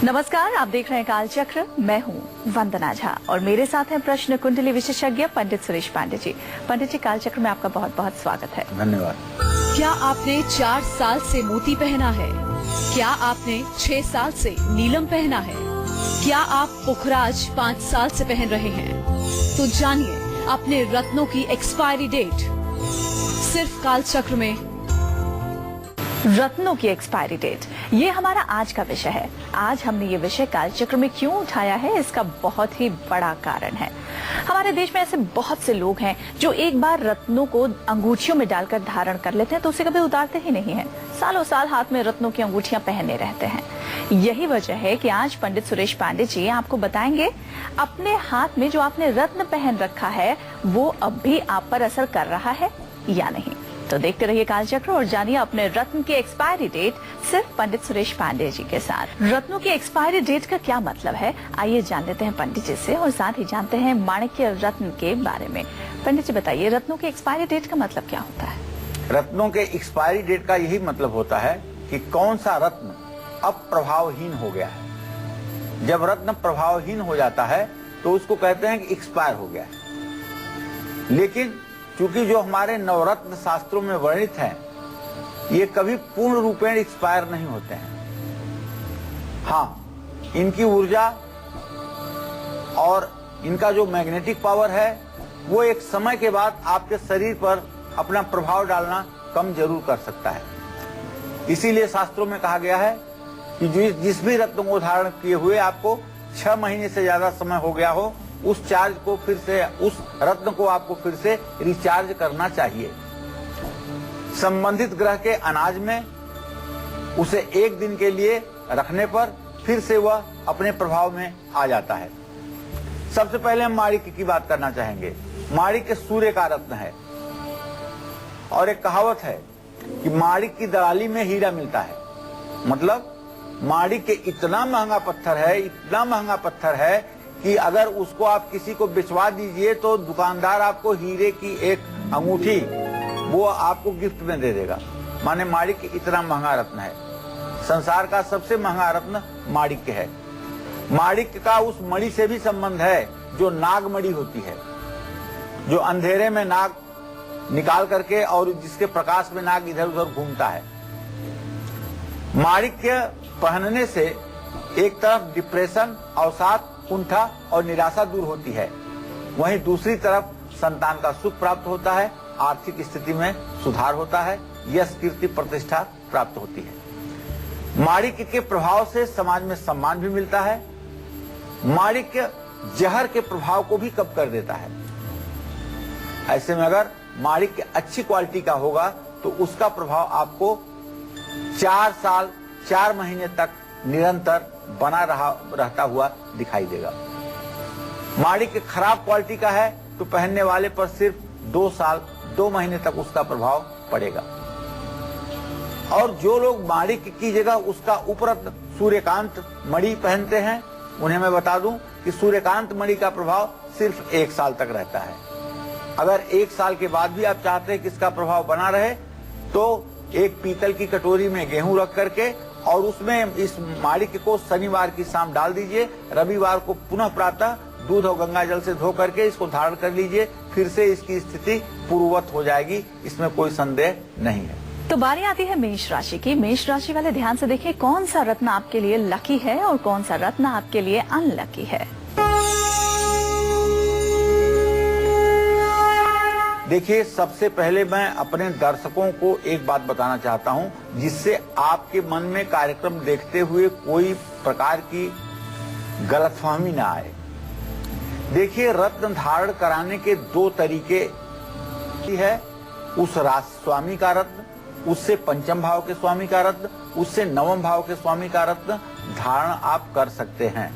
नमस्कार, आप देख रहे हैं कालचक्र। मैं हूं वंदना झा और मेरे साथ हैं प्रश्न कुंडली विशेषज्ञ पंडित सुरेश पांडे जी। पंडित जी, कालचक्र में आपका बहुत बहुत स्वागत है। धन्यवाद। क्या आपने 4 साल से मोती पहना है? क्या आपने 6 साल से नीलम पहना है? क्या आप पुखराज 5 साल से पहन रहे हैं? तो जानिए अपने रत्नों की एक्सपायरी डेट सिर्फ कालचक्र में। रत्नों की एक्सपायरी डेट, ये हमारा आज का विषय है। आज हमने ये विषय कालचक्र में क्यों उठाया है, इसका बहुत ही बड़ा कारण है। हमारे देश में ऐसे बहुत से लोग हैं जो एक बार रत्नों को अंगूठियों में डालकर धारण कर लेते हैं तो उसे कभी उतारते ही नहीं है। सालों साल हाथ में रत्नों की अंगूठियां पहने रहते हैं। यही वजह है कि आज पंडित सुरेश पांडे जी आपको बताएंगे अपने हाथ में जो आपने रत्न पहन रखा है वो अब भी आप पर असर कर रहा है या नहीं। तो देखते रहिए कालचक्र और जानिए अपने रत्न की एक्सपायरी डेट सिर्फ पंडित सुरेश पांडे जी के साथ। रत्नों की एक्सपायरी डेट का क्या मतलब है, आइए जान लेते हैं पंडित जी से और साथ ही जानते हैं माणिक्य रत्न के बारे में। पंडित जी बताइए, रत्नों की एक्सपायरी डेट का मतलब क्या होता है? रत्नों के एक्सपायरी डेट का यही मतलब होता है कि कौन सा रत्न अब प्रभावहीन हो गया है। जब रत्न प्रभावहीन हो जाता है तो उसको कहते हैं कि एक्सपायर हो गया है। लेकिन चूंकि जो हमारे नवरत्न शास्त्रों में वर्णित हैं, ये कभी पूर्ण रूपेण एक्सपायर नहीं होते हैं। हाँ, इनकी ऊर्जा और इनका जो मैग्नेटिक पावर है वो एक समय के बाद आपके शरीर पर अपना प्रभाव डालना कम जरूर कर सकता है। इसीलिए शास्त्रों में कहा गया है कि जिस भी रत्न को धारण किए हुए आपको 6 महीने से ज्यादा समय हो गया हो, उस रत्न को आपको फिर से रिचार्ज करना चाहिए। संबंधित ग्रह के अनाज में उसे 1 दिन के लिए रखने पर फिर से वह अपने प्रभाव में आ जाता है। सबसे पहले हम माणिक्य की बात करना चाहेंगे। माणिक्य सूर्य का रत्न है और एक कहावत है कि माणिक्य की दलाली में हीरा मिलता है। मतलब माणिक्य इतना महंगा पत्थर है कि अगर उसको आप किसी को बेचवा दीजिए तो दुकानदार आपको हीरे की एक अंगूठी वो आपको गिफ्ट में दे देगा। माने माणिक्य इतना महंगा रत्न है। संसार का सबसे महंगा रत्न माणिक्य है। माणिक्य का उस मणि से भी संबंध है जो नाग मणि होती है, जो अंधेरे में नाग निकाल करके और जिसके प्रकाश में नाग इधर उधर घूमता है। माणिक्य पहनने से एक तरफ डिप्रेशन, अवसाद, कुंठा और निराशा दूर होती है, वहीं दूसरी तरफ संतान का सुख प्राप्त होता है, आर्थिक स्थिति में सुधार होता है, यश, कीर्ति, प्रतिष्ठा प्राप्त होती है। माणिक्य के प्रभाव से समाज में सम्मान भी मिलता है। माणिक्य जहर के प्रभाव को भी कम कर देता है। ऐसे में अगर माणिक्य अच्छी क्वालिटी का होगा तो उसका प्रभाव आपको 4 साल 4 महीने तक निरंतर बना रहता हुआ दिखाई देगा। माणिक्य खराब क्वालिटी का है तो पहनने वाले पर सिर्फ 2 साल 2 महीने तक उसका प्रभाव पड़ेगा। और जो लोग माणिक्य की जगह उसका उपरत्न सूर्यकांत मणि पहनते हैं, उन्हें मैं बता दूं कि सूर्यकांत मणि का प्रभाव सिर्फ 1 साल तक रहता है। अगर 1 साल के बाद भी आप चाहते हैं कि इसका प्रभाव बना रहे तो एक पीतल की कटोरी में गेहूं रख करके और उसमें इस माणिक्य को शनिवार की शाम डाल दीजिए। रविवार को पुनः प्रातः दूध और गंगा जल से धो करके इसको धारण कर लीजिए। फिर से इसकी स्थिति पूर्ववत हो जाएगी, इसमें कोई संदेह नहीं है। तो बारी आती है मेष राशि की। मेष राशि वाले ध्यान से देखिए कौन सा रत्न आपके लिए लकी है और कौन सा रत्न आपके लिए अनलकी है। देखिए, सबसे पहले मैं अपने दर्शकों को एक बात बताना चाहता हूं जिससे आपके मन में कार्यक्रम देखते हुए कोई प्रकार की गलतफहमी ना आए। देखिए, रत्न धारण कराने के 2 तरीके है। उस राशि स्वामी का रत्न, उससे पंचम भाव के स्वामी का रत्न, उससे नवम भाव के स्वामी का रत्न धारण आप कर सकते हैं।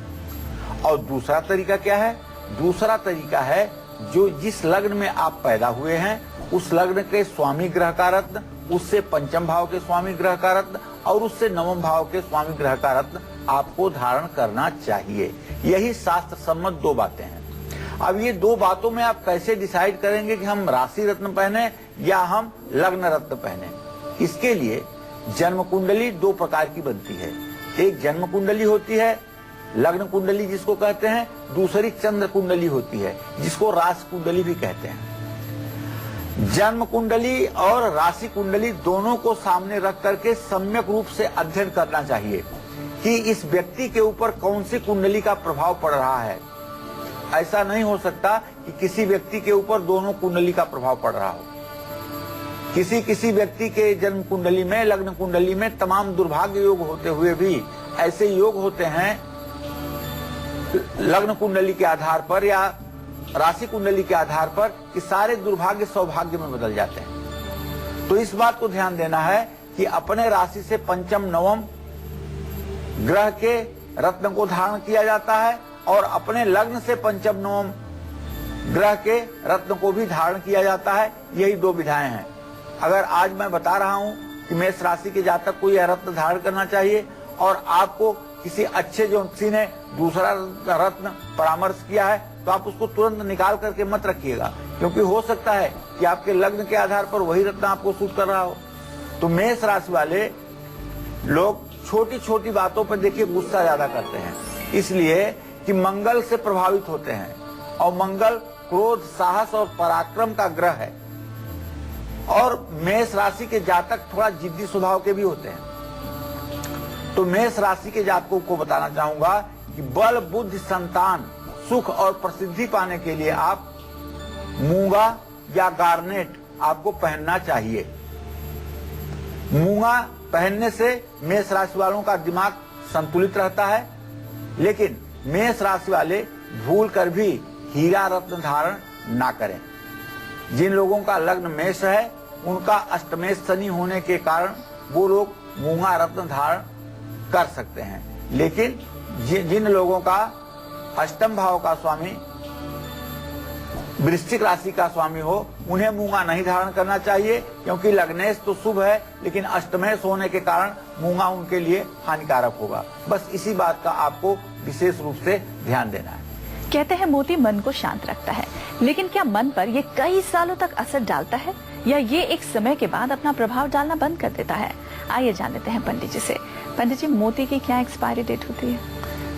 और दूसरा तरीका क्या है? दूसरा तरीका है जो जिस लग्न में आप पैदा हुए हैं उस लग्न के स्वामी ग्रह का रत्न, उससे पंचम भाव के स्वामी ग्रह का रत्न और उससे नवम भाव के स्वामी ग्रह का रत्न आपको धारण करना चाहिए। यही शास्त्र सम्मत 2 बातें हैं। अब ये 2 बातों में आप कैसे डिसाइड करेंगे कि हम राशि रत्न पहने या हम लग्न रत्न पहने? इसके लिए जन्म कुंडली 2 प्रकार की बनती है। एक जन्म कुंडली होती है, लग्न कुंडली जिसको कहते हैं, दूसरी चंद्र कुंडली होती है जिसको राशि कुंडली भी कहते हैं। जन्म कुंडली और राशि कुंडली दोनों को सामने रख करके सम्यक रूप से अध्ययन करना चाहिए कि इस व्यक्ति के ऊपर कौन सी कुंडली का प्रभाव पड़ रहा है। ऐसा नहीं हो सकता कि किसी व्यक्ति के ऊपर दोनों कुंडली का प्रभाव पड़ रहा हो। किसी व्यक्ति के जन्म कुंडली में, लग्न कुंडली में तमाम दुर्भाग्य योग होते हुए भी ऐसे योग होते हैं लग्न कुंडली के आधार पर या राशि कुंडली के आधार पर कि सारे दुर्भाग्य सौभाग्य में बदल जाते हैं। तो इस बात को ध्यान देना है कि अपने राशि से पंचम नवम ग्रह के रत्न को धारण किया जाता है और अपने लग्न से पंचम नवम ग्रह के रत्न को भी धारण किया जाता है। यही दो विधाएं हैं। अगर आज मैं बता रहा हूं कि मेष राशि के जातक को यह रत्न धारण करना चाहिए और आपको किसी अच्छे ज्योतिषी ने दूसरा रत्न परामर्श किया है तो आप उसको तुरंत निकाल करके मत रखिएगा, क्योंकि हो सकता है कि आपके लग्न के आधार पर वही रत्न आपको सूट कर रहा हो। तो मेष राशि वाले लोग छोटी छोटी बातों पर देखिए गुस्सा ज्यादा करते हैं, इसलिए कि मंगल से प्रभावित होते हैं और मंगल क्रोध, साहस और पराक्रम का ग्रह है और मेष राशि के जातक थोड़ा जिद्दी स्वभाव के भी होते हैं। तो मेष राशि के जातकों को बताना चाहूंगा कि बल, बुद्धि, संतान, सुख और प्रसिद्धि पाने के लिए आप मूंगा या गार्नेट आपको पहनना चाहिए। मूंगा पहनने से मेष राशि वालों का दिमाग संतुलित रहता है, लेकिन मेष राशि वाले भूल कर भी हीरा रत्न धारण ना करें। जिन लोगों का लग्न मेष है उनका अष्टमेश शनि होने के कारण वो लोग मूंगा रत्न धारण कर सकते हैं, लेकिन जिन लोगों का अष्टम भाव का स्वामी वृश्चिक राशि का स्वामी हो उन्हें मूंगा नहीं धारण करना चाहिए, क्योंकि लग्नेश तो शुभ है लेकिन अष्टमेश होने के कारण मूंगा उनके लिए हानिकारक होगा। बस इसी बात का आपको विशेष रूप से ध्यान देना है। कहते हैं मोती मन को शांत रखता है, लेकिन क्या मन पर ये कई सालों तक असर डालता है या ये एक समय के बाद अपना प्रभाव डालना बंद कर देता है? आइए जान लेते हैं पंडित जी से। पंडित जी, मोती की क्या एक्सपायरी डेट होती है?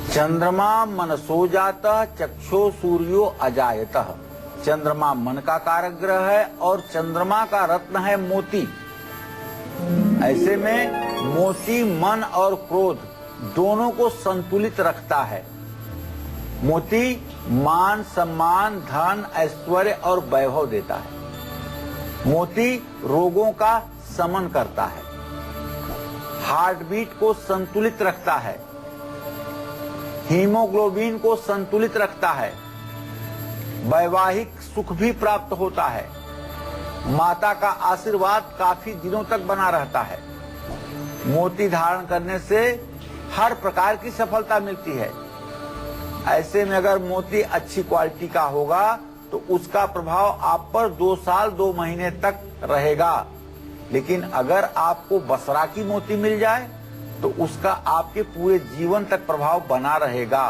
चंद्रमा मनसो जाता चक्षो सूर्यो अजायतः। चंद्रमा मन का कारक ग्रह है और चंद्रमा का रत्न है मोती। ऐसे में मोती मन और क्रोध दोनों को संतुलित रखता है। मोती मान, सम्मान, धन, ऐश्वर्य और वैभव देता है। मोती रोगों का शमन करता है, हार्ट बीट को संतुलित रखता है, हीमोग्लोबिन को संतुलित रखता है, वैवाहिक सुख भी प्राप्त होता है, माता का आशीर्वाद काफी दिनों तक बना रहता है। मोती धारण करने से हर प्रकार की सफलता मिलती है। ऐसे में अगर मोती अच्छी क्वालिटी का होगा तो उसका प्रभाव आप पर 2 साल 2 महीने तक रहेगा, लेकिन अगर आपको बसरा की मोती मिल जाए तो उसका आपके पूरे जीवन तक प्रभाव बना रहेगा।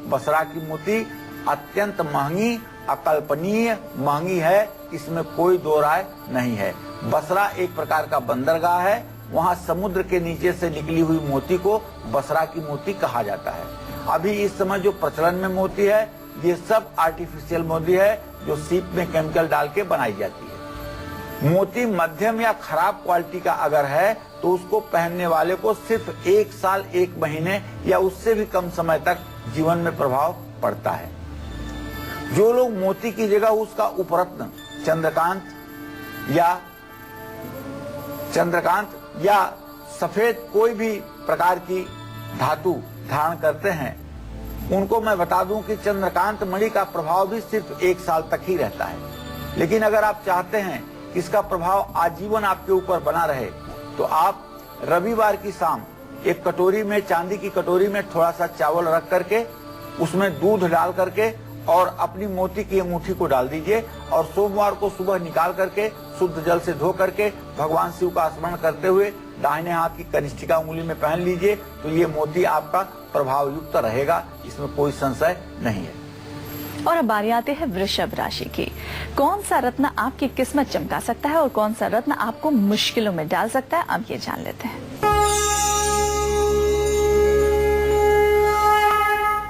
बसरा की मोती अत्यंत महंगी, अकल्पनीय महंगी है, इसमें कोई दो राय नहीं है। बसरा एक प्रकार का बंदरगाह है, वहाँ समुद्र के नीचे से निकली हुई मोती को बसरा की मोती कहा जाता है। अभी इस समय जो प्रचलन में मोती है ये सब आर्टिफिशियल मोती है जो सीप में केमिकल डाल के बनाई जाती है। मोती मध्यम या खराब क्वालिटी का अगर है तो उसको पहनने वाले को सिर्फ 1 साल 1 महीने या उससे भी कम समय तक जीवन में प्रभाव पड़ता है। जो लोग मोती की जगह उसका उपरत्न चंद्रकांत या सफेद कोई भी प्रकार की धातु धारण करते हैं, उनको मैं बता दूं कि चंद्रकांत मणि का प्रभाव भी सिर्फ 1 साल तक ही रहता है। लेकिन अगर आप चाहते हैं कि इसका प्रभाव आजीवन आपके ऊपर बना रहे तो आप रविवार की शाम एक कटोरी में, चांदी की कटोरी में थोड़ा सा चावल रख करके उसमें दूध डाल करके और अपनी मोती की अंगूठी को डाल दीजिए और सोमवार को सुबह निकाल करके शुद्ध जल से धो करके भगवान शिव का स्मरण करते हुए दाहिने हाथ की कनिष्ठिका उंगली में पहन लीजिए तो ये मोती आपका प्रभाव युक्त रहेगा, इसमें कोई संशय नहीं है। और अब बारी आते हैं वृषभ राशि की। कौन सा रत्न आपकी किस्मत चमका सकता है और कौन सा रत्न आपको मुश्किलों में डाल सकता है, अब ये जान लेते हैं।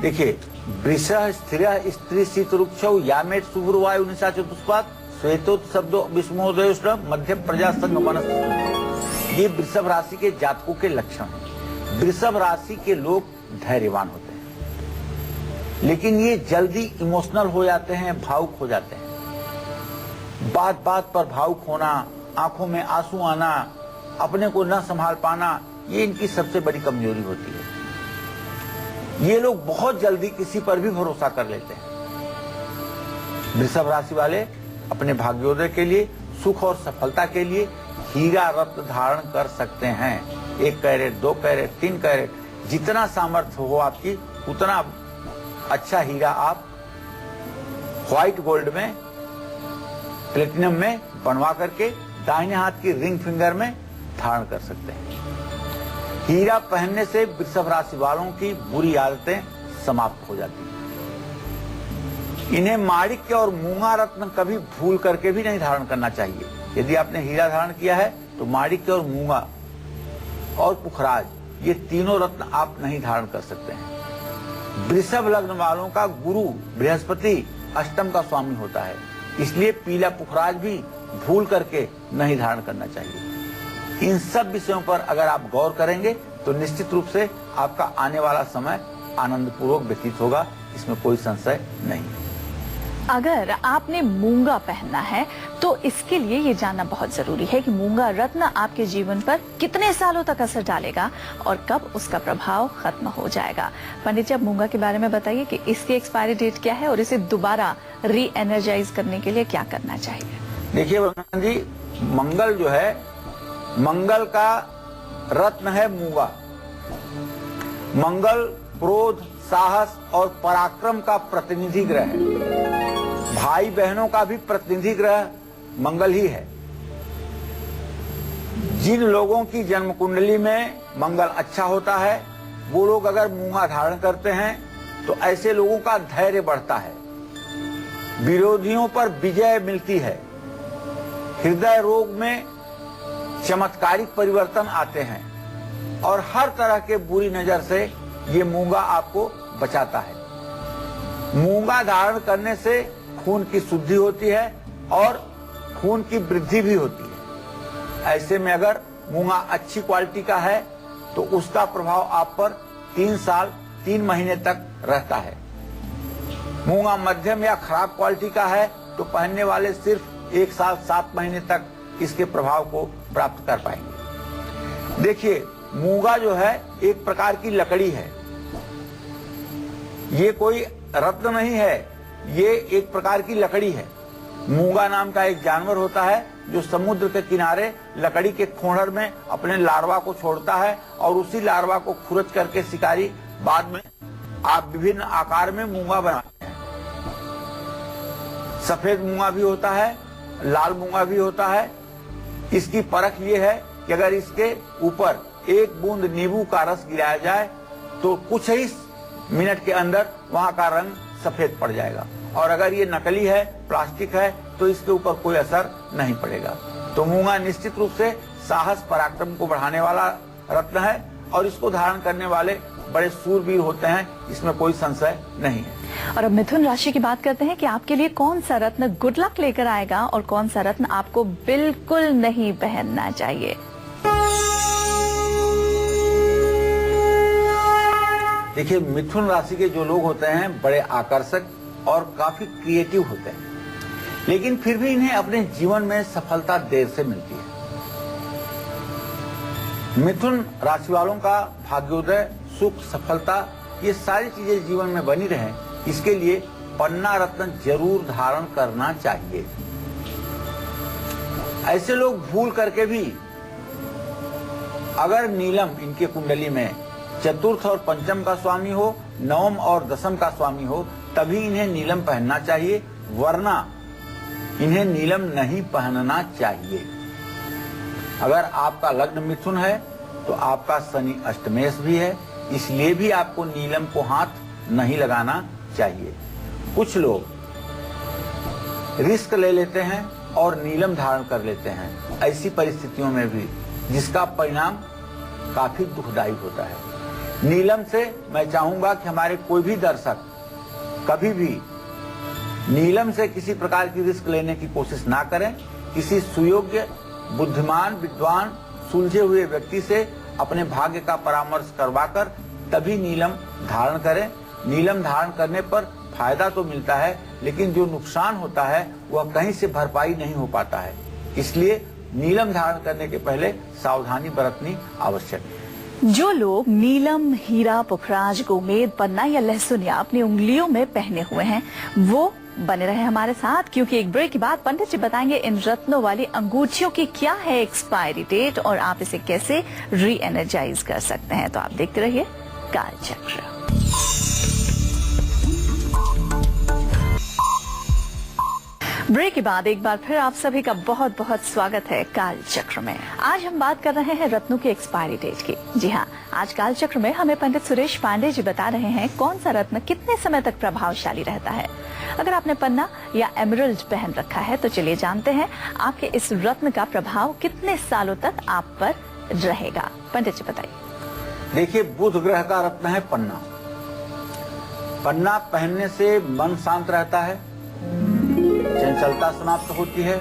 देखिए, वृषः स्थिरः स्त्री शीतरुक्षौ यामेट शुभ्रवायु निशा चतुष्पाद श्वेतोत शब्दो विस्मोदयोष्ण मध्य प्रजा संग मनस्थिति। ये वृषभ राशि के जातकों के लक्षण हैं। वृषभ राशि के लोग धैर्यवान होते हैं, लेकिन ये जल्दी इमोशनल हो जाते हैं, भावुक हो जाते हैं। बात बात पर भावुक होना, आंखों में आंसू आना, अपने को न संभाल पाना, ये इनकी सबसे बड़ी कमजोरी होती है। ये लोग बहुत जल्दी किसी पर भी भरोसा कर लेते हैं। वृषभ राशि वाले अपने भाग्योदय के लिए, सुख और सफलता के लिए हीरा रत्न धारण कर सकते हैं। 1 कैरेट, 2 कैरेट, 3 कैरेट, जितना सामर्थ्य हो आपकी उतना अच्छा हीरा आप व्हाइट गोल्ड में, प्लेटिनम में बनवा करके दाहिने हाथ की रिंग फिंगर में धारण कर सकते हैं। हीरा पहनने से वृषभ राशि वालों की बुरी आदतें समाप्त हो जाती हैं। इन्हें माणिक्य और मूंगा रत्न कभी भूल करके भी नहीं धारण करना चाहिए। यदि आपने हीरा धारण किया है तो माणिक्य और मूंगा और पुखराज, ये तीनों रत्न आप नहीं धारण कर सकते हैं। वृषभ लग्न वालों का गुरु बृहस्पति अष्टम का स्वामी होता है, इसलिए पीला पुखराज भी भूल करके नहीं धारण करना चाहिए। इन सब विषयों पर अगर आप गौर करेंगे तो निश्चित रूप से आपका आने वाला समय आनंदपूर्वक व्यतीत होगा, इसमें कोई संशय नहीं। अगर आपने मूंगा पहनना है तो इसके लिए ये जानना बहुत जरूरी है कि मूंगा रत्न आपके जीवन पर कितने सालों तक असर डालेगा और कब उसका प्रभाव खत्म हो जाएगा। पंडित जी, आप मूंगा के बारे में बताइए कि इसकी एक्सपायरी डेट क्या है और इसे दोबारा री एनर्जाइज करने के लिए क्या करना चाहिए। देखिए वर्धमान जी, मंगल जो है, मंगल का रत्न है मूंगा। मंगल क्रोध, साहस और पराक्रम का प्रतिनिधि ग्रह है। भाई बहनों का भी प्रतिनिधि ग्रह मंगल ही है। जिन लोगों की जन्म कुंडली में मंगल अच्छा होता है, वो लोग अगर मूंगा धारण करते हैं तो ऐसे लोगों का धैर्य बढ़ता है, विरोधियों पर विजय मिलती है, हृदय रोग में चमत्कारिक परिवर्तन आते हैं और हर तरह के बुरी नजर से ये मूंगा आपको बचाता है। मूंगा धारण करने से खून की शुद्धि होती है और खून की वृद्धि भी होती है। ऐसे में अगर मूंगा अच्छी क्वालिटी का है तो उसका प्रभाव आप पर 3 साल 3 महीने तक रहता है। मूंगा मध्यम या खराब क्वालिटी का है तो पहनने वाले सिर्फ 1 साल 7 महीने तक इसके प्रभाव को प्राप्त कर पाएंगे। देखिए, मूंगा जो है एक प्रकार की लकड़ी है, ये कोई रत्न नहीं है, ये एक प्रकार की लकड़ी है। मूंगा नाम का एक जानवर होता है जो समुद्र के किनारे लकड़ी के खोहड़ में अपने लार्वा को छोड़ता है और उसी लार्वा को खुरच करके शिकारी बाद में आप विभिन्न आकार में मूंगा बनाते हैं। सफेद मूंगा भी होता है, लाल मूंगा भी होता है। इसकी परख ये है कि अगर इसके ऊपर 1 बूंद नींबू का रस गिराया जाए तो कुछ ही मिनट के अंदर वहां का रंग सफेद पड़ जाएगा, और अगर ये नकली है, प्लास्टिक है, तो इसके ऊपर कोई असर नहीं पड़ेगा। तो मूंगा निश्चित रूप से साहस पराक्रम को बढ़ाने वाला रत्न है और इसको धारण करने वाले बड़े सूरवीर होते हैं, इसमें कोई संशय नहीं है। और अब मिथुन राशि की बात करते हैं कि आपके लिए कौन सा रत्न गुड लक लेकर आएगा और कौन सा रत्न आपको बिल्कुल नहीं पहनना चाहिए। देखिए, मिथुन राशि के जो लोग होते हैं बड़े आकर्षक और काफी क्रिएटिव होते हैं, लेकिन फिर भी इन्हें अपने जीवन में सफलता देर से मिलती है। मिथुन राशि वालों का भाग्योदय, सुख, सफलता, ये सारी चीजें जीवन में बनी रहें, इसके लिए पन्ना रत्न जरूर धारण करना चाहिए। ऐसे लोग भूल करके भी अगर नीलम इनके कुंडली में चतुर्थ और पंचम का स्वामी हो, नवम और दसम का स्वामी हो, तभी इन्हें नीलम पहनना चाहिए, वरना इन्हें नीलम नहीं पहनना चाहिए। अगर आपका लग्न मिथुन है तो आपका शनि अष्टमेश भी है, इसलिए भी आपको नीलम को हाथ नहीं लगाना चाहिए। कुछ लोग रिस्क ले लेते हैं और नीलम धारण कर लेते हैं, ऐसी परिस्थितियों में भी, जिसका परिणाम काफी दुखदायी होता है। नीलम से मैं चाहूंगा कि हमारे कोई भी दर्शक कभी भी नीलम से किसी प्रकार की रिस्क लेने की कोशिश ना करें। किसी सुयोग्य, बुद्धिमान, विद्वान, सुलझे हुए व्यक्ति से अपने भाग्य का परामर्श करवाकर तभी नीलम धारण करें। नीलम धारण करने पर फायदा तो मिलता है, लेकिन जो नुकसान होता है वह कहीं से भरपाई नहीं हो पाता है। इसलिए नीलम धारण करने के पहले सावधानी बरतनी आवश्यक है। जो लोग नीलम, हीरा, पुखराज, गोमेद, पन्ना या लहसुन या अपनी उंगलियों में पहने हुए हैं, वो बने रहे हमारे साथ, क्योंकि एक ब्रेक के बाद पंडित जी बताएंगे इन रत्नों वाली अंगूठियों की क्या है एक्सपायरी डेट और आप इसे कैसे री एनर्जाइज कर सकते हैं। तो आप देखते रहिए कालचक्र। ब्रेक के बाद एक बार फिर आप सभी का बहुत बहुत स्वागत है कालचक्र में। आज हम बात कर रहे हैं रत्नों की एक्सपायरी डेट की। जी हाँ, आज कालचक्र में हमें पंडित सुरेश पांडे जी बता रहे हैं कौन सा रत्न कितने समय तक प्रभावशाली रहता है। अगर आपने पन्ना या एमरल्ड पहन रखा है तो चलिए जानते हैं आपके इस रत्न का प्रभाव कितने सालों तक आप पर रहेगा। पंडित जी बताइए। देखिए, बुध ग्रह का रत्न है पन्ना। पन्ना पहनने से मन शांत रहता है, चंचलता समाप्त होती है,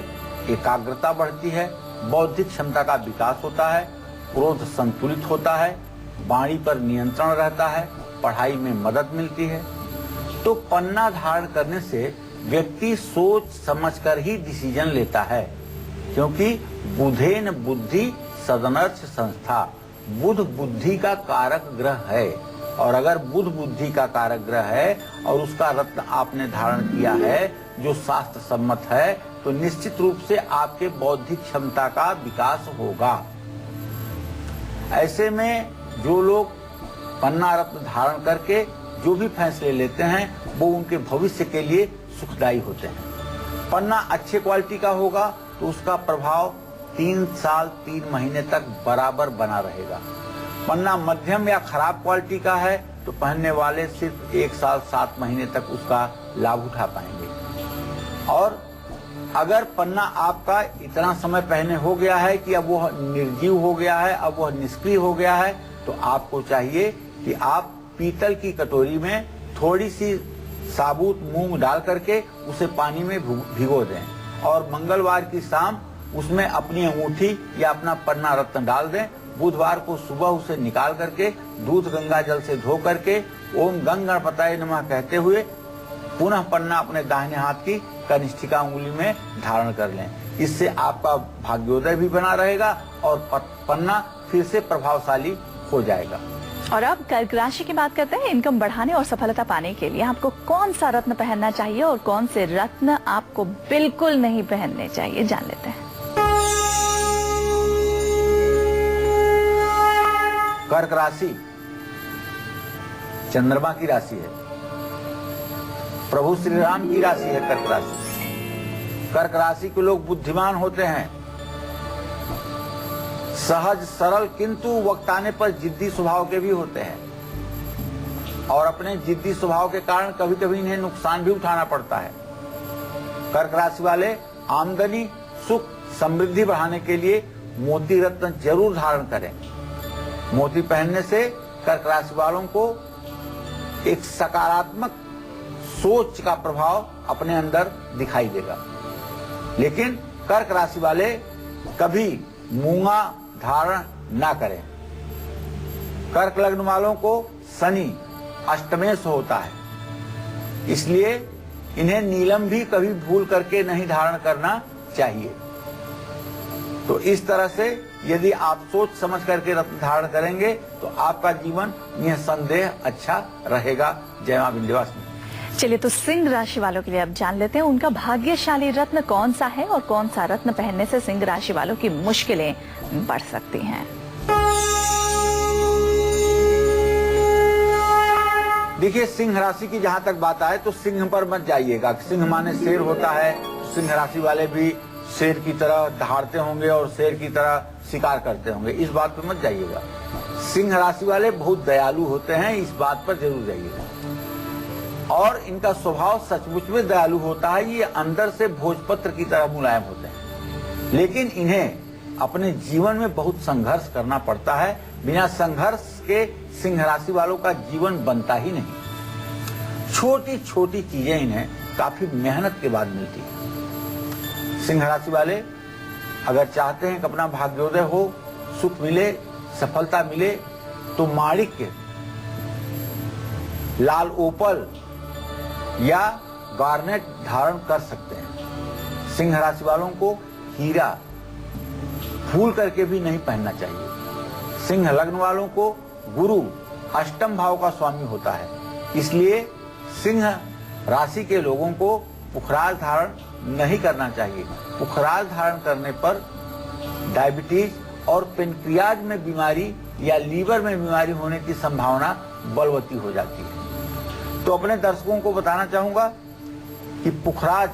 एकाग्रता बढ़ती है, बौद्धिक क्षमता का विकास होता है, क्रोध संतुलित होता है, वाणी पर नियंत्रण रहता है, पढ़ाई में मदद मिलती है। तो पन्ना धारण करने से व्यक्ति सोच समझकर ही डिसीजन लेता है, क्योंकि बुधेन बुद्धि सदनर्थ संस्था। बुध बुद्धि का कारक ग्रह है, और अगर बुध बुद्धि का कारक ग्रह है और उसका रत्न आपने धारण किया है जो शास्त्र सम्मत है, तो निश्चित रूप से आपके बौद्धिक क्षमता का विकास होगा। ऐसे में जो लोग पन्ना रत्न धारण करके जो भी फैसले लेते हैं वो उनके भविष्य के लिए सुखदायी होते हैं। पन्ना अच्छे क्वालिटी का होगा तो उसका प्रभाव 3 साल 3 महीने तक बराबर बना रहेगा। पन्ना मध्यम या खराब क्वालिटी का है तो पहनने वाले सिर्फ 1 साल 7 महीने तक उसका लाभ उठा पाएंगे। और अगर पन्ना आपका इतना समय पहने हो गया है कि अब वह निर्जीव हो गया है, अब वह निष्क्रिय हो गया है, तो आपको चाहिए कि आप पीतल की कटोरी में थोड़ी सी साबुत मूंग डाल करके उसे पानी में भिगो दें और मंगलवार की शाम उसमें अपनी अंगूठी या अपना पन्ना रत्न डाल दें। बुधवार को सुबह उसे निकाल करके दूध गंगा जल से धो करके ओम गंग गणपताय नमः कहते हुए पुनः पन्ना अपने दाहिने हाथ की कनिष्ठिका उंगली में धारण कर लें। इससे आपका भाग्योदय भी बना रहेगा और पन्ना फिर से प्रभावशाली हो जाएगा। और अब कर्क राशि की बात करते हैं। इनकम बढ़ाने और सफलता पाने के लिए आपको कौन सा रत्न पहनना चाहिए और कौन से रत्न आपको बिल्कुल नहीं पहनने चाहिए, जान लेते हैं। कर्क राशि चंद्रमा की राशि है, प्रभु श्री राम की राशि है कर्क राशि। कर्क राशि के लोग बुद्धिमान होते हैं, सहज सरल, किंतु वक्त आने पर जिद्दी स्वभाव के भी होते हैं और अपने जिद्दी स्वभाव के कारण कभी कभी इन्हें नुकसान भी उठाना पड़ता है। कर्क राशि वाले आमदनी, सुख, समृद्धि बढ़ाने के लिए मोती रत्न जरूर धारण करें। मोती पहनने से कर्क राशि वालों को एक सकारात्मक सोच का प्रभाव अपने अंदर दिखाई देगा। लेकिन कर्क राशि वाले कभी मूंगा धारण ना करें। कर्क लग्न वालों को शनि अष्टमेश होता है, इसलिए इन्हें नीलम भी कभी भूल करके नहीं धारण करना चाहिए। तो इस तरह से यदि आप सोच समझ करके रत्न धारण करेंगे तो आपका जीवन निसंदेह अच्छा रहेगा। जय मां विंध्यवासिनी। चलिए, तो सिंह राशि वालों के लिए अब जान लेते हैं उनका भाग्यशाली रत्न कौन सा है और कौन सा रत्न पहनने से सिंह राशि वालों की मुश्किलें बढ़ सकती हैं। देखिए, सिंह राशि की जहां तक बात आए तो सिंह पर मत जाइएगा। सिंह माने शेर होता है, सिंह राशि वाले भी शेर की तरह दहाड़ते होंगे और शेर की तरह शिकार करते होंगे, इस बात पर मत जाइएगा। सिंह राशि वाले बहुत दयालु होते हैं, इस बात पर जरूर जाइएगा। और इनका स्वभाव सचमुच में दयालु होता है, ये अंदर से भोजपत्र की तरह मुलायम होते हैं। लेकिन इन्हें अपने जीवन में बहुत संघर्ष करना पड़ता है। बिना संघर्ष के सिंह राशि वालों का जीवन बनता ही नहीं। छोटी छोटी चीजें इन्हें काफी मेहनत के बाद मिलती है। सिंह राशि वाले अगर चाहते हैं कि अपना भाग्योदय हो, सुख मिले, सफलता मिले, तो माणिक्य, लाल ओपल या गार्नेट धारण कर सकते हैं। सिंह राशि वालों को हीरा भूल करके भी नहीं पहनना चाहिए। सिंह लग्न वालों को गुरु अष्टम भाव का स्वामी होता है, इसलिए सिंह राशि के लोगों को पुखराज धारण नहीं करना चाहिए। पुखराज धारण करने पर डायबिटीज और पेनक्रियाज में बीमारी या लीवर में बीमारी होने की संभावना बलवती हो जाती है। तो अपने दर्शकों को बताना चाहूंगा कि पुखराज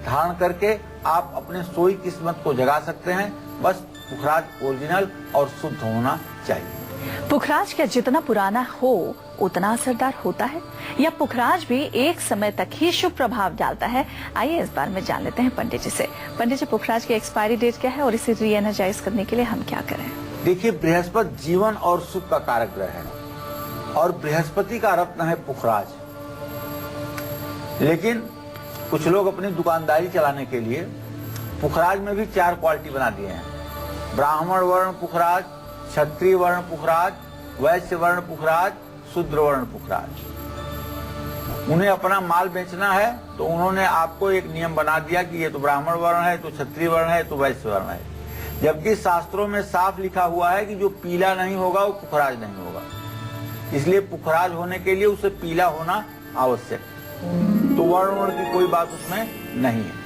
धारण करके आप अपने सोई किस्मत को जगा सकते हैं। बस पुखराज ओरिजिनल और शुद्ध होना चाहिए। पुखराज क्या जितना पुराना हो उतना असरदार होता है, या पुखराज भी एक समय तक ही शुभ प्रभाव डालता है? आइए इस बारे में जान लेते हैं पंडित जी से। पंडित जी, पुखराज की एक्सपायरी डेट क्या है और इसे री एनर्जाइज करने के लिए हम क्या करें? देखिए, बृहस्पति जीवन और सुख का कारक ग्रह है और बृहस्पति का रत्न है पुखराज। लेकिन कुछ लोग अपनी दुकानदारी चलाने के लिए पुखराज में भी 4 क्वालिटी बना दिए हैं। ब्राह्मण वर्ण पुखराज, क्षत्रिय वर्ण पुखराज, वैश्य वर्ण पुखराज, शूद्र वर्ण पुखराज। उन्हें अपना माल बेचना है तो उन्होंने आपको एक नियम बना दिया कि ये तो ब्राह्मण वर्ण है, तो क्षत्रिय वर्ण है, तो वैश्य वर्ण है। जबकि शास्त्रों में साफ लिखा हुआ है कि जो पीला नहीं होगा वो पुखराज नहीं होगा। इसलिए पुखराज होने के लिए उसे पीला होना आवश्यक है। तो वर्ण की कोई बात उसमें नहीं है।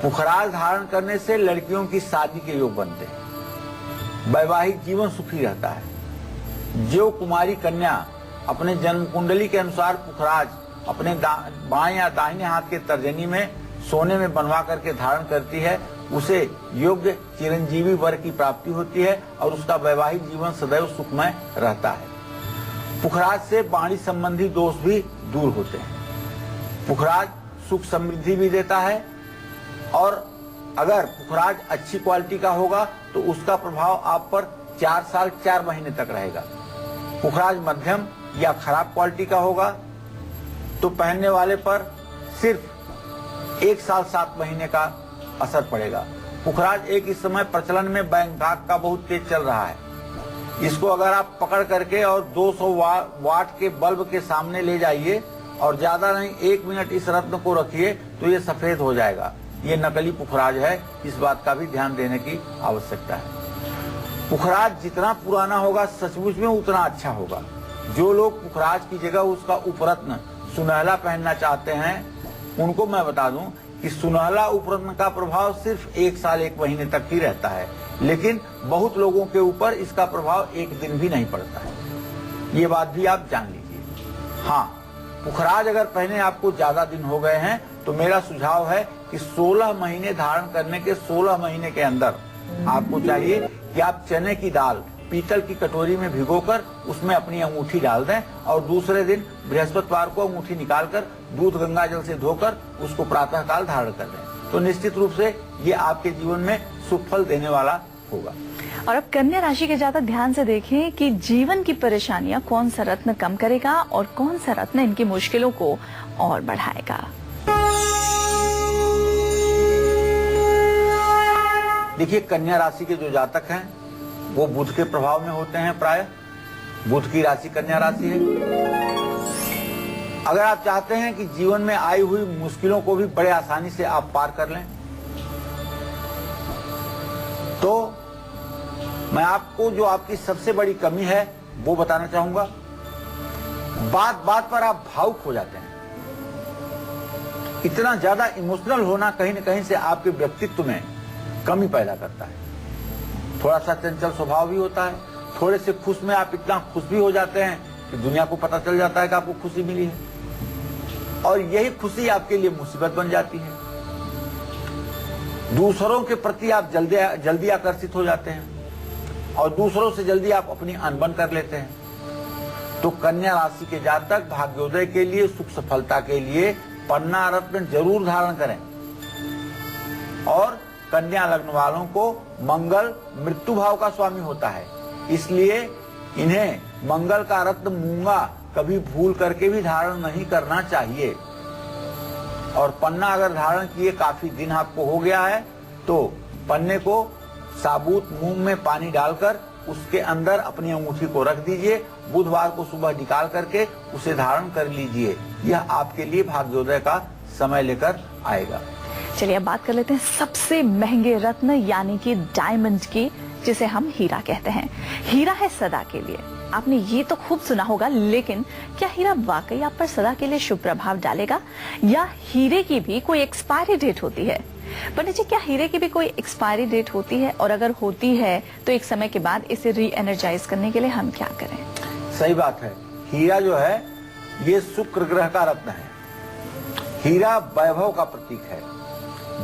पुखराज धारण करने से लड़कियों की शादी के योग बनते हैं, वैवाहिक जीवन सुखी रहता है। जो कुमारी कन्या अपने जन्म कुंडली के अनुसार पुखराज अपने बाएं या दाहिने हाथ के तर्जनी में सोने में बनवा करके धारण करती है, उसे योग्य चिरंजीवी वर की प्राप्ति होती है और उसका वैवाहिक जीवन सदैव सुखमय रहता है। पुखराज से वाणी संबंधी दोष भी दूर होते हैं। पुखराज सुख समृद्धि भी देता है और अगर पुखराज अच्छी क्वालिटी का होगा तो उसका प्रभाव आप पर 4 साल 4 महीने तक रहेगा। पुखराज मध्यम या खराब क्वालिटी का होगा तो पहनने वाले पर सिर्फ 1 साल 7 महीने का असर पड़ेगा। पुखराज एक इस समय प्रचलन में बैंकॉक का बहुत तेज चल रहा है। इसको अगर आप पकड़ करके और 200 वाट के बल्ब के सामने ले जाइए और ज्यादा नहीं 1 मिनट इस रत्न को रखिए तो ये सफेद हो जाएगा। ये नकली पुखराज है, इस बात का भी ध्यान देने की आवश्यकता है। पुखराज जितना पुराना होगा सचमुच में उतना अच्छा होगा। जो लोग पुखराज की जगह उसका उपरत्न सुनहला पहनना चाहते हैं उनको मैं बता दूं कि सुनहला उपरत्न का प्रभाव सिर्फ 1 साल 1 महीने तक ही रहता है, लेकिन बहुत लोगों के ऊपर इसका प्रभाव 1 दिन भी नहीं पड़ता है। ये बात भी आप जान लीजिए। हाँ, पुखराज अगर पहने आपको ज्यादा दिन हो गए हैं तो मेरा सुझाव है कि 16 महीने धारण करने के 16 महीने के अंदर आपको चाहिए कि आप चने की दाल पीतल की कटोरी में भिगोकर उसमें अपनी अंगूठी डाल दें और दूसरे दिन बृहस्पतिवार को अंगूठी निकालकर दूध गंगा जल से धोकर उसको प्रातः काल धारण कर दें। तो निश्चित रूप से ये आपके जीवन में सुफल देने वाला होगा। और अब कन्या राशि के ज्यादा ध्यान से देखें कि जीवन की परेशानियां कौन सा रत्न कम करेगा और कौन सा रत्न इनकी मुश्किलों को और बढ़ाएगा। देखिए, कन्या राशि के जो जातक हैं वो बुध के प्रभाव में होते हैं। प्राय बुध की राशि कन्या राशि है। अगर आप चाहते हैं कि जीवन में आई हुई मुश्किलों को भी बड़े आसानी से आप पार कर लें तो मैं आपको जो आपकी सबसे बड़ी कमी है वो बताना चाहूंगा। बात बात पर आप भावुक हो जाते हैं। इतना ज्यादा इमोशनल होना कहीं न कहीं से आपके व्यक्तित्व में कमी पैदा करता है। थोड़ा सा चंचल स्वभाव भी होता है। थोड़े से खुश में आप इतना खुश भी हो जाते हैं कि दुनिया को पता चल जाता है कि आपको खुशी मिली है और यही खुशी आपके लिए मुसीबत बन जाती है। दूसरों के प्रति आप जल्दी आकर्षित हो जाते हैं और दूसरों से जल्दी आप अपनी अनबन कर लेते हैं। तो कन्या राशि के जातक भाग्योदय के लिए, सुख सफलता के लिए पन्ना रत्न जरूर धारण करें और कन्या लग्न वालों को मंगल मृत्यु भाव का स्वामी होता है, इसलिए इन्हें मंगल का रत्न मूंगा कभी भूल करके भी धारण नहीं करना चाहिए। और पन्ना अगर धारण किए काफी दिन आपको हो गया है तो पन्ने को साबुत मूंग में पानी डालकर उसके अंदर अपनी अंगूठी को रख दीजिए। बुधवार को सुबह निकाल करके उसे धारण कर लीजिए। यह आपके लिए भाग्योदय का समय लेकर आएगा। चलिए अब बात कर लेते हैं सबसे महंगे रत्न यानी कि डायमंड की, जिसे हम हीरा कहते हैं। हीरा है सदा के लिए। आपने ये तो खूब सुना होगा, लेकिन क्या हीरा वाकई आप पर सदा के लिए शुभ प्रभाव डालेगा या हीरे की भी कोई एक्सपायरी डेट होती है? पंडित जी, क्या हीरे की भी कोई एक्सपायरी डेट होती है, और अगर होती है तो एक समय के बाद इसे री एनर्जाइज करने के लिए हम क्या करें? सही बात है। हीरा जो है ये शुक्र ग्रह का रत्न है। हीरा वैभव का प्रतीक है,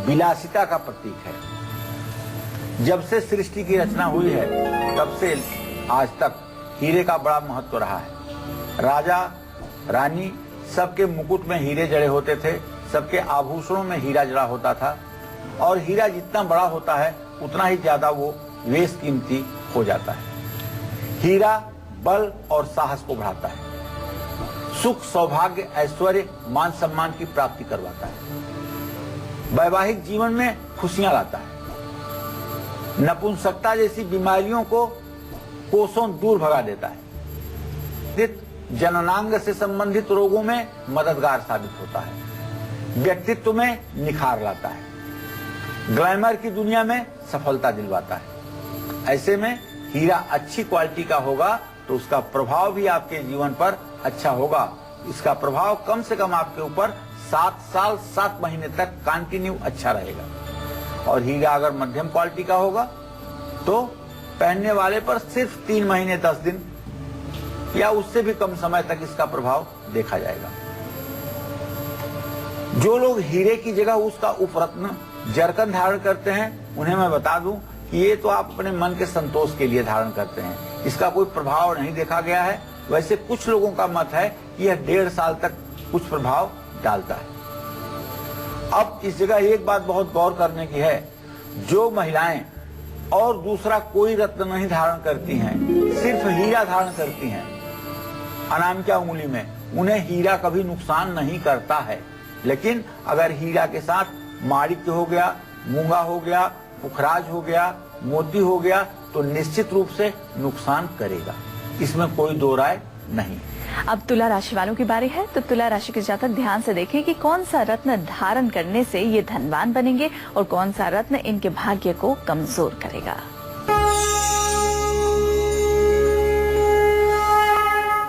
विलासिता का प्रतीक है। जब से सृष्टि की रचना हुई है तब से आज तक हीरे का बड़ा महत्व रहा है। राजा रानी सबके मुकुट में हीरे जड़े होते थे, सबके आभूषणों में हीरा जड़ा होता था, और हीरा जितना बड़ा होता है उतना ही ज्यादा वो बेश कीमती हो जाता है। हीरा बल और साहस को बढ़ाता है, सुख सौभाग्य ऐश्वर्य मान सम्मान की प्राप्ति करवाता है, वैवाहिक जीवन में खुशियां लाता है, नपुंसकता जैसी बीमारियों को कोसों दूर भगा देता है, जननांग से संबंधित रोगों में मददगार साबित होता है, व्यक्तित्व में निखार लाता है, ग्लैमर की दुनिया में सफलता दिलवाता है। ऐसे में हीरा अच्छी क्वालिटी का होगा तो उसका प्रभाव भी आपके जीवन पर अच्छा होगा। इसका प्रभाव कम से कम आपके ऊपर 7 साल 7 महीने तक कंटिन्यू अच्छा रहेगा। और हीरा अगर मध्यम क्वालिटी का होगा तो पहनने वाले पर सिर्फ 3 महीने 10 दिन या उससे भी कम समय तक इसका प्रभाव देखा जाएगा। जो लोग हीरे की जगह उसका उपरत्न जरकन धारण करते हैं, उन्हें मैं बता दूं कि ये तो आप अपने मन के संतोष के लिए धारण करते हैं, इसका कोई प्रभाव नहीं देखा गया है। वैसे कुछ लोगों का मत है कि यह 1.5 साल तक कुछ प्रभाव डालता है। अब इस जगह एक बात बहुत गौर करने की है, जो महिलाएं और दूसरा कोई रत्न नहीं धारण करती हैं, सिर्फ हीरा धारण करती हैं अनामिका उंगली में, उन्हें हीरा कभी नुकसान नहीं करता है। लेकिन अगर हीरा के साथ माणिक्य हो गया, मूंगा हो गया, पुखराज हो गया, मोती हो गया तो निश्चित रूप से नुकसान करेगा, इसमें कोई दो राय नहीं। अब तुला राशि वालों की बारी है, तो तुला राशि के जातक ध्यान से देखें कि कौन सा रत्न धारण करने से ये धनवान बनेंगे और कौन सा रत्न इनके भाग्य को कमजोर करेगा।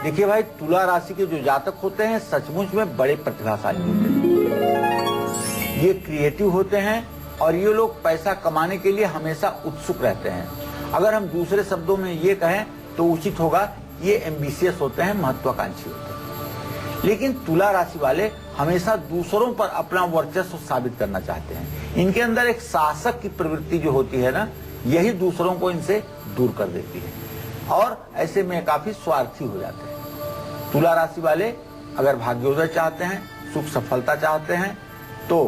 देखिए भाई, तुला राशि के जो जातक होते हैं सचमुच में बड़े प्रतिभाशाली होते हैं। ये क्रिएटिव होते हैं और ये लोग पैसा कमाने के लिए हमेशा उत्सुक रहते हैं। अगर हम दूसरे शब्दों में ये कहें तो उचित होगा, ये एम्बिशियस होते हैं, महत्वाकांक्षी होते हैं। लेकिन तुला राशि वाले हमेशा दूसरों पर अपना वर्चस्व साबित करना चाहते हैं। इनके अंदर एक शासक की प्रवृत्ति जो होती है ना, यही दूसरों को इनसे दूर कर देती है और ऐसे में काफी स्वार्थी हो जाते हैं। तुला राशि वाले अगर भाग्योदय चाहते हैं, सुख सफलता चाहते हैं तो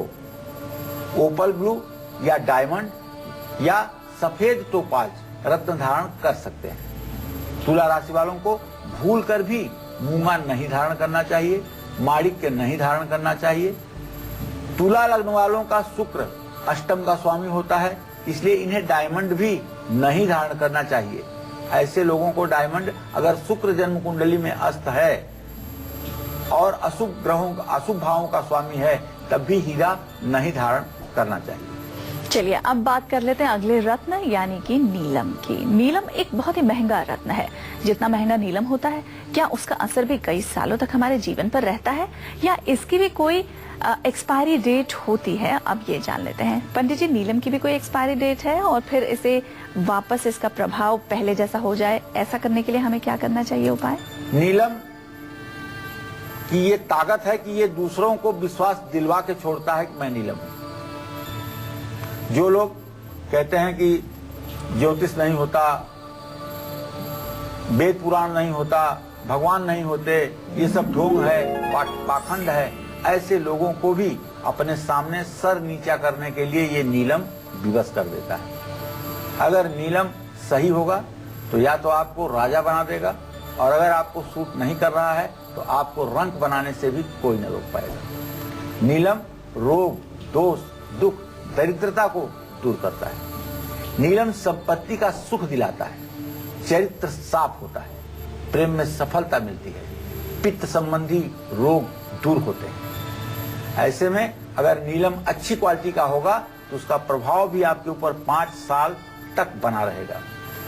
ओपल ब्लू या डायमंड या सफेद टोपाज रत्न धारण कर सकते हैं। तुला राशि वालों को भूल कर भी मूंगा नहीं धारण करना चाहिए, माणिक्य नहीं धारण करना चाहिए। तुला लग्न वालों का शुक्र अष्टम का स्वामी होता है, इसलिए इन्हें डायमंड भी नहीं धारण करना चाहिए। ऐसे लोगों को डायमंड अगर शुक्र जन्म कुंडली में अस्त है और अशुभ ग्रहों अशुभ भावों का स्वामी है तब भी हीरा नहीं धारण करना चाहिए। चलिए अब बात कर लेते हैं अगले रत्न यानी कि नीलम की। नीलम एक बहुत ही महंगा रत्न है। जितना महंगा नीलम होता है, क्या उसका असर भी कई सालों तक हमारे जीवन पर रहता है या इसकी भी कोई एक्सपायरी डेट होती है? अब ये जान लेते हैं। पंडित जी, नीलम की भी कोई एक्सपायरी डेट है और फिर इसे वापस इसका प्रभाव पहले जैसा हो जाए, ऐसा करने के लिए हमें क्या करना चाहिए उपाय? नीलम की ये ताकत है कि ये दूसरों को विश्वास दिलवा के छोड़ता है कि मैं नीलम हूं। जो लोग कहते हैं कि ज्योतिष नहीं होता, वेद पुराण नहीं होता, भगवान नहीं होते, ये सब ढोंग है, पाखंड है, ऐसे लोगों को भी अपने सामने सर नीचा करने के लिए ये नीलम विवश कर देता है। अगर नीलम सही होगा तो या तो आपको राजा बना देगा, और अगर आपको सूट नहीं कर रहा है तो आपको रंक बनाने से भी कोई न रोक पाएगा। नीलम रोग, दोष, दुख, दरिद्रता को दूर करता है। नीलम संपत्ति का सुख दिलाता है, चरित्र साफ होता है, प्रेम में सफलता मिलती है, पित्त संबंधी रोग दूर होते हैं। ऐसे में अगर नीलम अच्छी क्वालिटी का होगा तो उसका प्रभाव भी आपके ऊपर 5 साल तक बना रहेगा।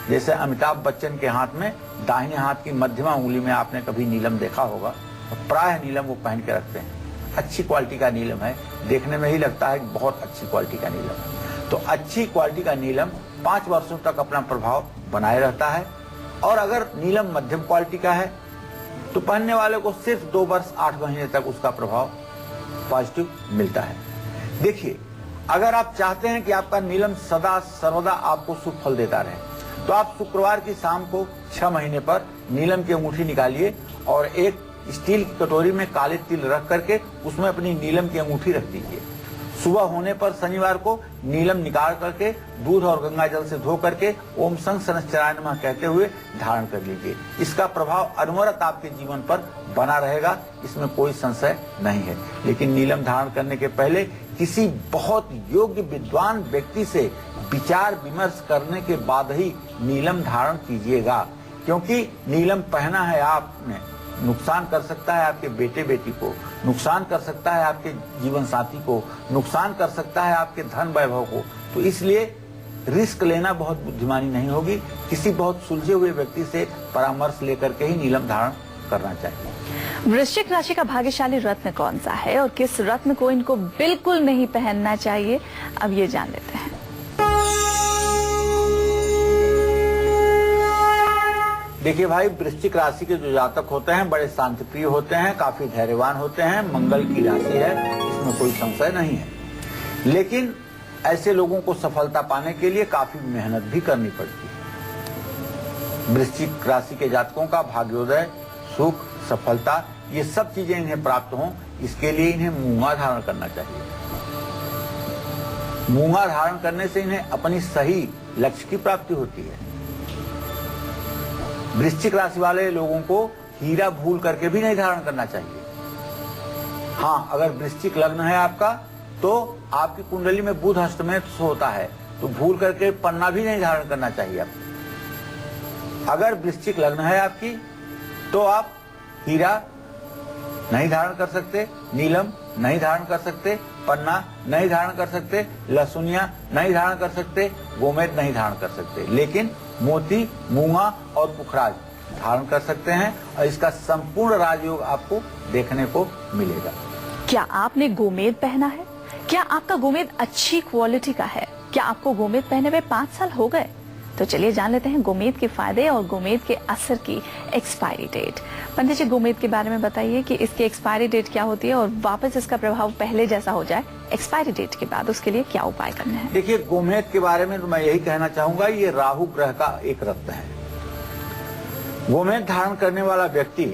जैसे अमिताभ बच्चन के हाथ में दाहिने हाथ की मध्यमा उंगली में आपने कभी नीलम देखा होगा, और प्रायः नीलम वो पहन के रखते हैं। अच्छी क्वालिटी का नीलम है, देखने में ही लगता है कि बहुत अच्छी क्वालिटी का नीलम है। तो अच्छी क्वालिटी का नीलम 5 वर्षों तक अपना प्रभाव बनाए रहता है। और अगर नीलम मध्यम क्वालिटी का है तो पहनने वाले को सिर्फ 2 वर्ष 8 महीने तक उसका प्रभाव पॉजिटिव मिलता है। देखिए, अगर आप चाहते हैं कि आपका नीलम सदा सर्वदा आपको शुभ फल देता रहे तो आप शुक्रवार की शाम को 6 महीने पर नीलम की अंगूठी निकालिए और एक स्टील की कटोरी में काले तिल रख करके उसमें अपनी नीलम की अंगूठी रख दीजिए। सुबह होने पर शनिवार को नीलम निकाल करके दूध और गंगा जल से धो करके ओम संग शनश्चराय नमः कहते हुए धारण कर लीजिए। इसका प्रभाव अनवरत आपके जीवन पर बना रहेगा, इसमें कोई संशय नहीं है। लेकिन नीलम धारण करने के पहले किसी बहुत योग्य विद्वान व्यक्ति से विचार विमर्श करने के बाद ही नीलम धारण कीजिएगा, क्योंकि नीलम पहना है आपने, नुकसान कर सकता है आपके बेटे बेटी को, नुकसान कर सकता है आपके जीवन साथी को, नुकसान कर सकता है आपके धन वैभव को। तो इसलिए रिस्क लेना बहुत बुद्धिमानी नहीं होगी। किसी बहुत सुलझे हुए व्यक्ति से परामर्श लेकर के ही नीलम धारण करना चाहिए। वृश्चिक राशि का भाग्यशाली रत्न कौन सा है और किस रत्न को इनको बिल्कुल नहीं पहनना चाहिए, अब ये जान लेते हैं। देखिए भाई, वृश्चिक राशि के जो जातक होते हैं बड़े शांतिप्रिय होते हैं, काफी धैर्यवान होते हैं, मंगल की राशि है, इसमें कोई संशय नहीं है। लेकिन ऐसे लोगों को सफलता पाने के लिए काफी मेहनत भी करनी पड़ती है। वृश्चिक राशि के जातकों का भाग्योदय, सुख, सफलता, ये सब चीजें इन्हें प्राप्त हों, इसके लिए इन्हें मूंगा धारण करना चाहिए। मूंगा धारण करने से इन्हें अपनी सही लक्ष्य की प्राप्ति होती है। वृश्चिक राशि वाले लोगों को हीरा भूल करके भी नहीं धारण करना चाहिए। हाँ, अगर वृश्चिक लग्न है आपका तो आपकी कुंडली में बुध अष्टमेश होता है, तो भूल करके पन्ना भी नहीं धारण करना चाहिए आपको। अगर वृश्चिक लग्न है आपकी तो आप हीरा नहीं धारण कर सकते, नीलम नहीं धारण कर सकते, पन्ना नहीं धारण कर सकते, लहसुनिया नहीं धारण कर सकते, गोमेद नहीं धारण कर सकते, लेकिन मोती, मूंगा और पुखराज धारण कर सकते हैं और इसका संपूर्ण राजयोग आपको देखने को मिलेगा। क्या आपने गोमेद पहना है? क्या आपका गोमेद अच्छी क्वालिटी का है? क्या आपको गोमेद पहने हुए 5 साल हो गए? तो चलिए जान लेते हैं गोमेद के फायदे और गोमेद के असर की एक्सपायरी डेट। पंडित जी, गोमेद के बारे में बताइए कि इसकी एक्सपायरी डेट क्या होती है और वापस इसका प्रभाव पहले जैसा हो जाए एक्सपायरी डेट के बाद उसके लिए क्या उपाय करने हैं? देखिए, गोमेद के बारे में तो मैं यही कहना चाहूंगा, ये राहु ग्रह का एक रत्न है। गोमेद धारण करने वाला व्यक्ति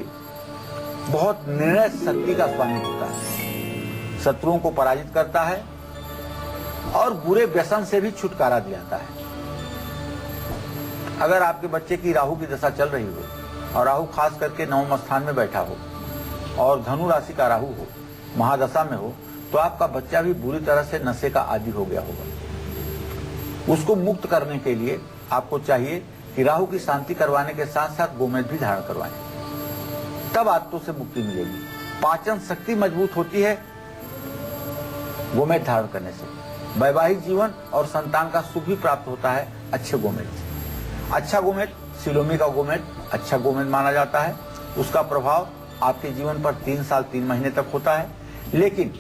बहुत निर्णय शक्ति का स्वामी होता है, शत्रुओं को पराजित करता है और बुरे व्यसन से भी छुटकारा दिलाता है। अगर आपके बच्चे की राहु की दशा चल रही हो और राहु खास करके 9वें स्थान में बैठा हो और धनु राशि का राहु हो, महादशा में हो, तो आपका बच्चा भी बुरी तरह से नशे का आदी हो गया होगा। उसको मुक्त करने के लिए आपको चाहिए कि राहु की शांति करवाने के साथ साथ गोमेद भी धारण करवाएं, तब आत्तों से मुक्ति मिलेगी। पाचन शक्ति मजबूत होती है गोमेद धारण करने से। वैवाहिक जीवन और संतान का सुख भी प्राप्त होता है अच्छे गोमेद से। अच्छा गोमेद, सिलोमी का गोमेद अच्छा गोमेद माना जाता है। उसका प्रभाव आपके जीवन पर 3 साल 3 महीने तक होता है। लेकिन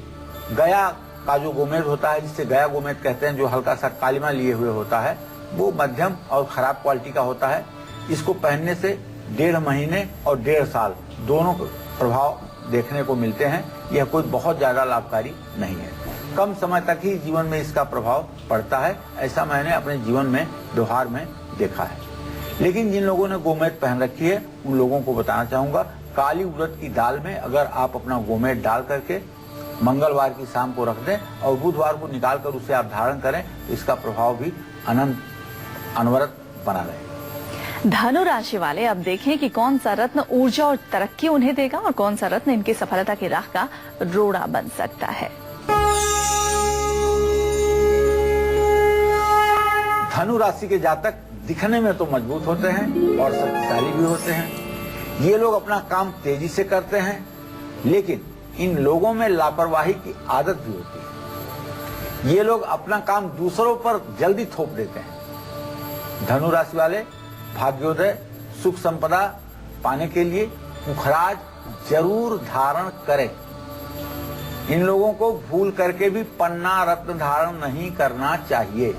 गया का जो गोमेद होता है, जिसे गया गोमेद कहते हैं, जो हल्का सा कालिमा लिए हुए होता है, वो मध्यम और खराब क्वालिटी का होता है। इसको पहनने से 1.5 महीने और 1.5 साल दोनों प्रभाव देखने को मिलते हैं। यह कोई बहुत ज्यादा लाभकारी नहीं है, कम समय तक ही जीवन में इसका प्रभाव पड़ता है। ऐसा मैंने अपने जीवन में व्यवहार में देखा है। लेकिन जिन लोगों ने गोमेद पहन रखी है उन लोगों को बताना चाहूंगा, काली उड़द की दाल में अगर आप अपना गोमेद डाल करके मंगलवार की शाम को रख दें और बुधवार को निकाल कर उसे आप धारण करें तो इसका प्रभाव भी अनंत अनवरत बना रहेगा। धनु राशि वाले अब देखें कि कौन सा रत्न ऊर्जा और तरक्की उन्हें देगा और कौन सा रत्न इनकी सफलता की राह का रोड़ा बन सकता है। धनु राशि के जातक दिखने में तो मजबूत होते हैं और शक्तिशाली भी होते हैं। ये लोग अपना काम तेजी से करते हैं, लेकिन इन लोगों में लापरवाही की आदत भी होती है। ये लोग अपना काम दूसरों पर जल्दी थोप देते हैं। धनु राशि वाले भाग्योदय सुख संपदा पाने के लिए पुखराज जरूर धारण करें। इन लोगों को भूल करके भी पन्ना रत्न धारण नहीं करना चाहिए।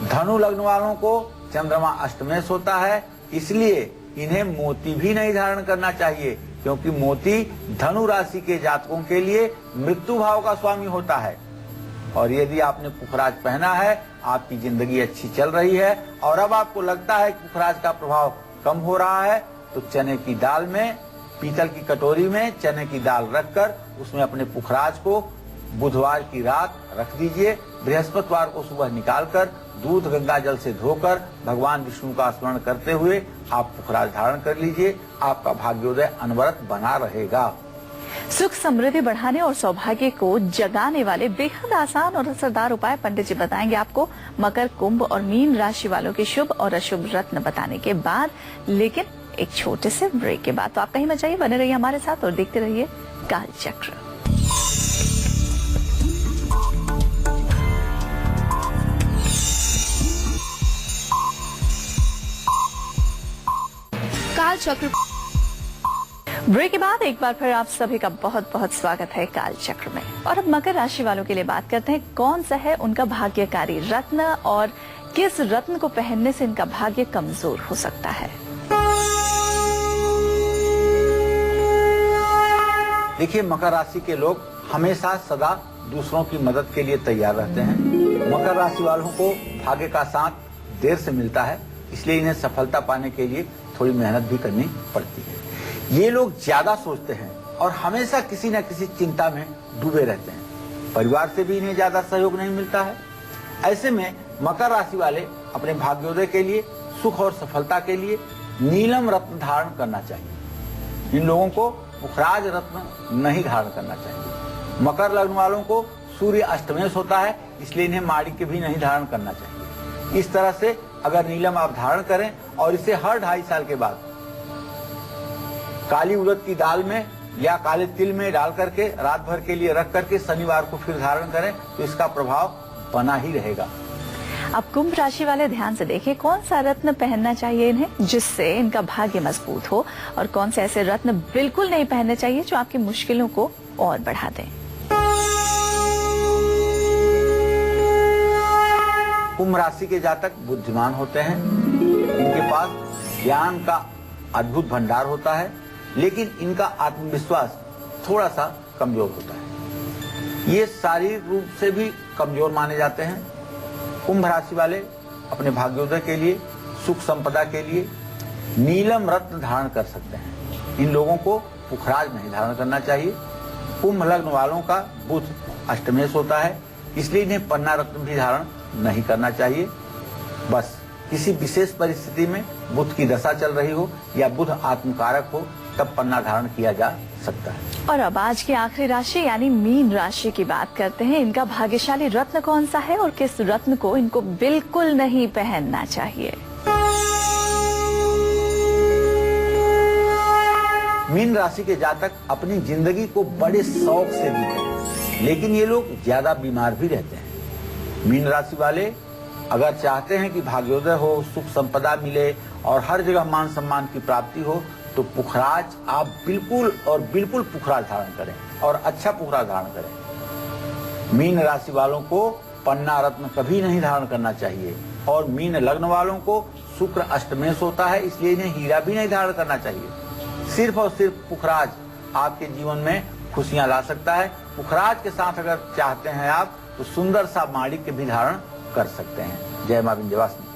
धनु लग्न वालों को चंद्रमा अष्टमेश होता है, इसलिए इन्हें मोती भी नहीं धारण करना चाहिए, क्योंकि मोती धनु राशि के जातकों के लिए मृत्यु भाव का स्वामी होता है। और यदि आपने पुखराज पहना है, आपकी जिंदगी अच्छी चल रही है और अब आपको लगता है कि पुखराज का प्रभाव कम हो रहा है, तो चने की दाल में, पीतल की कटोरी में चने की दाल रखकर उसमें अपने पुखराज को बुधवार की रात रख दीजिए। बृहस्पतिवार को सुबह निकालकर दूध गंगा जल से धोकर भगवान विष्णु का स्मरण करते हुए आप पुखराज धारण कर लीजिए। आपका भाग्योदय अनवरत बना रहेगा। सुख समृद्धि बढ़ाने और सौभाग्य को जगाने वाले बेहद आसान और असरदार उपाय पंडित जी बताएंगे आपको मकर, कुंभ और मीन राशि वालों के शुभ और अशुभ रत्न बताने के बाद, लेकिन एक छोटे से ब्रेक के बाद। तो आप कहीं मत जाइए, बने रहिए हमारे साथ और देखते रहिए कालचक्र। कालचक्र ब्रेक के बाद एक बार फिर आप सभी का बहुत बहुत स्वागत है कालचक्र में। और अब मकर राशि वालों के लिए बात करते हैं, कौन सा है उनका भाग्यकारी रत्न और किस रत्न को पहनने से इनका भाग्य कमजोर हो सकता है। देखिए, मकर राशि के लोग हमेशा सदा दूसरों की मदद के लिए तैयार रहते हैं। मकर राशि वालों को भाग्य का साथ देर से मिलता है, इसलिए इन्हें सफलता पाने के लिए थोड़ी मेहनत भी करनी पड़ती है। ये लोग ज्यादा सोचते हैं और हमेशा किसी न किसी चिंता में डूबे रहते हैं। परिवार से भी इन्हें ज्यादा सहयोग नहीं मिलता है। ऐसे में मकर राशि वाले अपने भाग्योदय के लिए, सुख और सफलता के लिए नीलम रत्न धारण करना चाहिए। इन लोगों को पुखराज रत्न नहीं धारण करना चाहिए। मकर लग्न वालों को सूर्य अष्टमेश होता है, इसलिए इन्हें माणिक्य भी नहीं धारण करना चाहिए। इस तरह से अगर नीलम आप धारण करें और इसे हर 2.5 साल के बाद काली उड़द की दाल में या काले तिल में डाल करके रात भर के लिए रख करके शनिवार को फिर धारण करें, तो इसका प्रभाव बना ही रहेगा। अब कुंभ राशि वाले ध्यान से देखें, कौन सा रत्न पहनना चाहिए इन्हें जिससे इनका भाग्य मजबूत हो, और कौन से ऐसे रत्न बिल्कुल नहीं पहनने चाहिए जो आपकी मुश्किलों को और बढ़ा दें। कुंभ राशि के जातक बुद्धिमान होते हैं। इनके पास ज्ञान का अद्भुत भंडार होता है, लेकिन इनका आत्मविश्वास थोड़ा सा कमजोर होता है। ये शारीरिक रूप से भी कमजोर माने जाते हैं। कुंभ राशि वाले अपने भाग्योदय के लिए, सुख संपदा के लिए नीलम रत्न धारण कर सकते हैं। इन लोगों को पुखराज नहीं धारण करना चाहिए। कुंभ लग्न वालों का बुध अष्टमेश होता है, इसलिए इन्हें पन्ना रत्न भी धारण नहीं करना चाहिए। बस किसी विशेष परिस्थिति में बुध की दशा चल रही हो या बुध आत्मकारक हो, तब पन्ना धारण किया जा सकता है। और अब आज की आखिरी राशि यानी मीन राशि की बात करते हैं। इनका भाग्यशाली रत्न कौन सा है और किस रत्न को इनको बिल्कुल नहीं पहनना चाहिए। मीन राशि के जातक अपनी जिंदगी को बड़े शौक से जीते हैं, लेकिन ये लोग ज्यादा बीमार भी रहते हैं। मीन राशि वाले अगर चाहते हैं कि भाग्योदय हो, सुख संपदा मिले और हर जगह मान सम्मान की प्राप्ति हो, तो पुखराज आप बिल्कुल और बिल्कुल पुखराज धारण करें और अच्छा पुखराज धारण करें। मीन राशि वालों को पन्ना रत्न कभी नहीं धारण करना चाहिए। और मीन लग्न वालों को शुक्र अष्टमेश होता है, इसलिए इन्हें हीरा भी नहीं धारण करना चाहिए। सिर्फ और सिर्फ पुखराज आपके जीवन में खुशियां ला सकता है। पुखराज के साथ अगर चाहते हैं आप, तो सुंदर सा माणिक्य भी धारण कर सकते हैं। जय मां विंध्यवासिनी।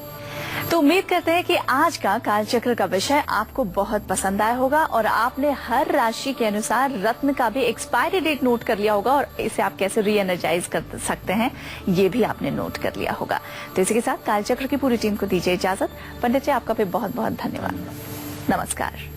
तो उम्मीद करते हैं कि आज का कालचक्र का विषय आपको बहुत पसंद आया होगा और आपने हर राशि के अनुसार रत्न का भी एक्सपायरी डेट नोट कर लिया होगा और इसे आप कैसे री एनर्जाइज कर सकते हैं ये भी आपने नोट कर लिया होगा। तो इसी के साथ कालचक्र की पूरी टीम को दीजिए इजाजत। पंडित जी, आपका भी बहुत बहुत धन्यवाद। नमस्कार।